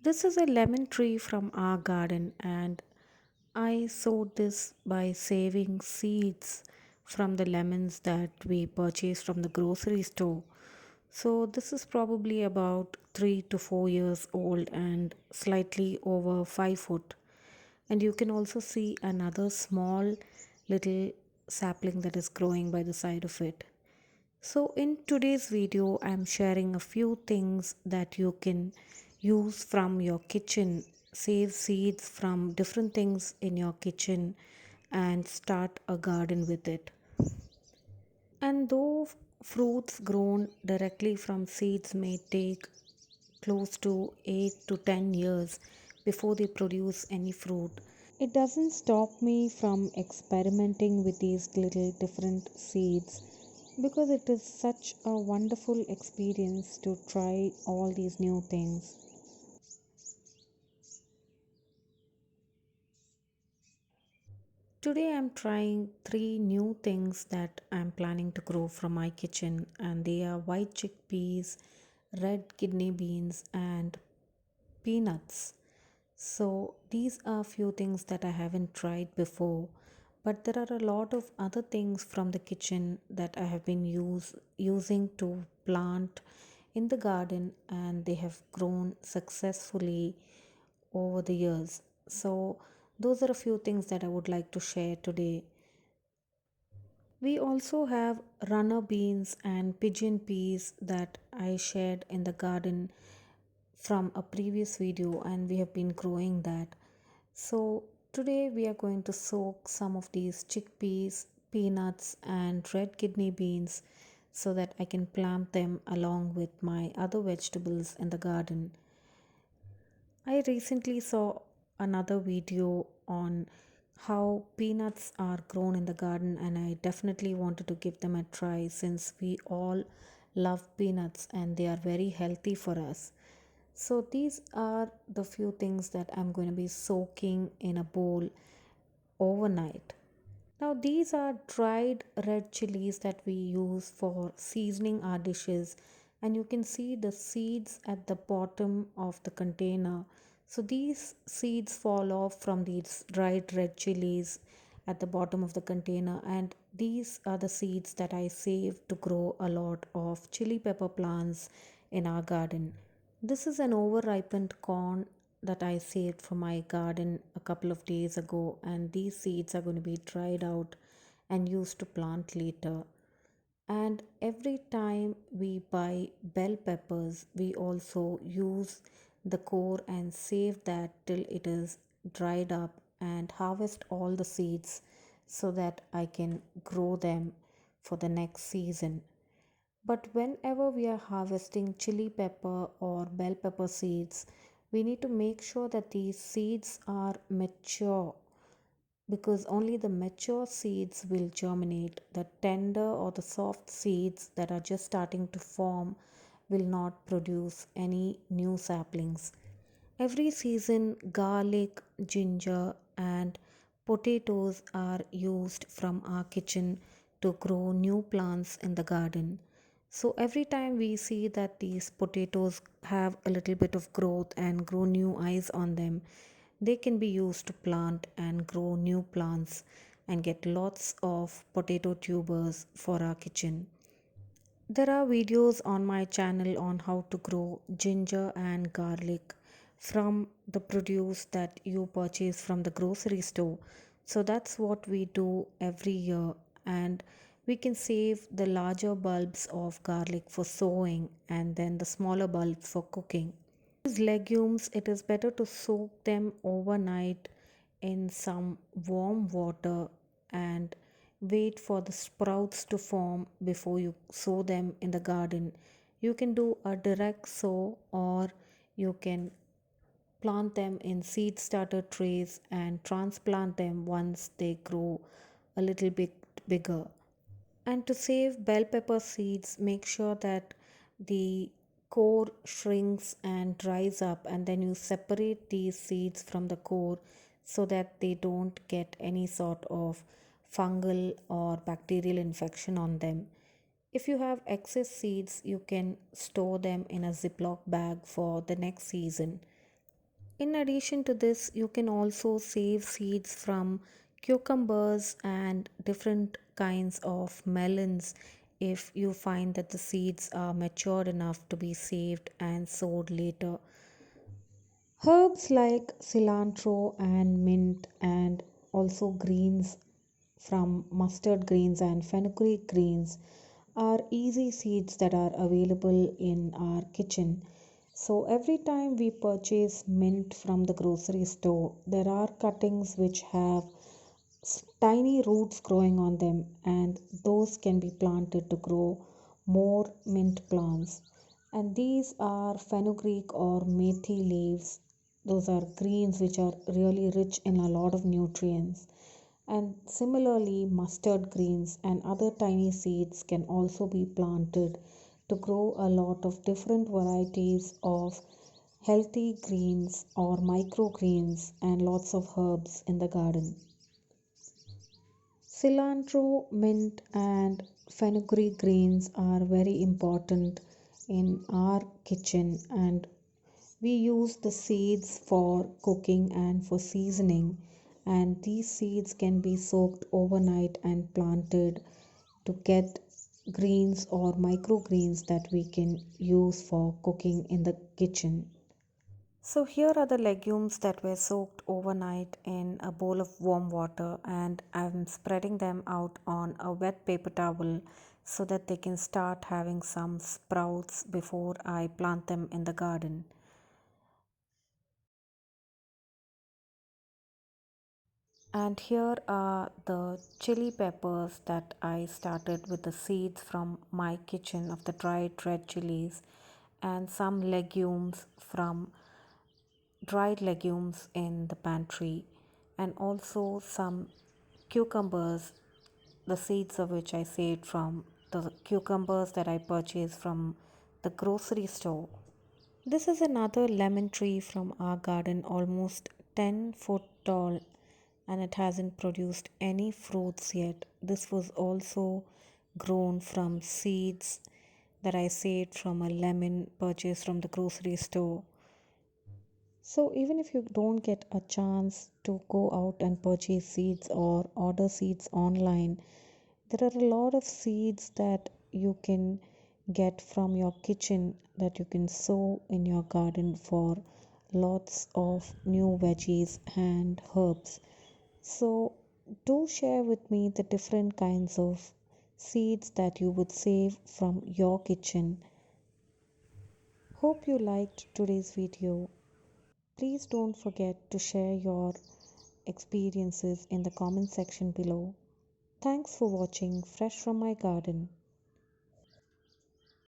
This is a lemon tree from our garden, and I sowed this by saving seeds from the lemons that we purchased from the grocery store. So, this is probably about 3 to 4 years old and slightly over 5 foot. And you can also see another small little sapling that is growing by the side of it. So, in today's video, I'm sharing a few things that you can use from your kitchen, save seeds from different things in your kitchen, and start a garden with it. And though fruits grown directly from seeds may take close to 8 to 10 years before they produce any fruit, it doesn't stop me from experimenting with these little different seeds because it is such a wonderful experience to try all these new things. Today I'm trying three new things that I'm planning to grow from my kitchen, and they are white chickpeas, red kidney beans, and peanuts. So these are few things that I haven't tried before, but there are a lot of other things from the kitchen that I have been using to plant in the garden, and they have grown successfully over the years. So those are a few things that I would like to share today. We also have runner beans and pigeon peas that I shared in the garden from a previous video, and we have been growing that. So today we are going to soak some of these chickpeas, peanuts, and red kidney beans so that I can plant them along with my other vegetables in the garden. I recently saw another video on how peanuts are grown in the garden, and I definitely wanted to give them a try since we all love peanuts and they are very healthy for us. So, these are the few things that I'm going to be soaking in a bowl overnight. Now, these are dried red chilies that we use for seasoning our dishes, and you can see the seeds at the bottom of the container. So, these seeds fall off from these dried red chilies at the bottom of the container, and these are the seeds that I saved to grow a lot of chili pepper plants in our garden. This is an over-ripened corn that I saved from my garden a couple of days ago, and these seeds are going to be dried out and used to plant later. And every time we buy bell peppers, we also use the core and save that till it is dried up and harvest all the seeds so that I can grow them for the next season. But whenever we are harvesting chili pepper or bell pepper seeds, we need to make sure that these seeds are mature because only the mature seeds will germinate. The tender or the soft seeds that are just starting to form will not produce any new saplings. Every season, garlic, ginger, and potatoes are used from our kitchen to grow new plants in the garden. So, every time we see that these potatoes have a little bit of growth and grow new eyes on them, they can be used to plant and grow new plants and get lots of potato tubers for our kitchen. There are videos on my channel on how to grow ginger and garlic from the produce that you purchase from the grocery store. So that's what we do every year, and we can save the larger bulbs of garlic for sowing and then the smaller bulbs for cooking. These legumes, it is better to soak them overnight in some warm water and wait for the sprouts to form before you sow them in the garden. You can do a direct sow, or you can plant them in seed starter trays and transplant them once they grow a little bit bigger. And to save bell pepper seeds, make sure that the core shrinks and dries up, and then you separate these seeds from the core so that they don't get any sort of fungal or bacterial infection on them. If you have excess seeds, you can store them in a Ziploc bag for the next season. In addition to this, you can also save seeds from cucumbers and different kinds of melons if you find that the seeds are matured enough to be saved and sowed later. Herbs like cilantro and mint, and also greens from mustard greens and fenugreek greens, are easy seeds that are available in our kitchen. So every time we purchase mint from the grocery store, there are cuttings which have tiny roots growing on them, and those can be planted to grow more mint plants. And these are fenugreek or methi leaves. Those are greens which are really rich in a lot of nutrients. And similarly, mustard greens and other tiny seeds can also be planted to grow a lot of different varieties of healthy greens or microgreens and lots of herbs in the garden. Cilantro, mint, and fenugreek greens are very important in our kitchen, and we use the seeds for cooking and for seasoning. And these seeds can be soaked overnight and planted to get greens or microgreens that we can use for cooking in the kitchen. So, here are the legumes that were soaked overnight in a bowl of warm water, and I'm spreading them out on a wet paper towel so that they can start having some sprouts before I plant them in the garden. And here are the chili peppers that I started with the seeds from my kitchen of the dried red chilies, and some legumes from dried legumes in the pantry, and also some cucumbers, the seeds of which I saved from the cucumbers that I purchased from the grocery store. This is another lemon tree from our garden, almost 10 foot tall, and it hasn't produced any fruits yet. This was also grown from seeds that I saved from a lemon purchased from the grocery store. So, even if you don't get a chance to go out and purchase seeds or order seeds online, there are a lot of seeds that you can get from your kitchen that you can sow in your garden for lots of new veggies and herbs. So, do share with me the different kinds of seeds that you would save from your kitchen. Hope you liked today's video. Please don't forget to share your experiences in the comment section below. Thanks for watching Fresh from My Garden.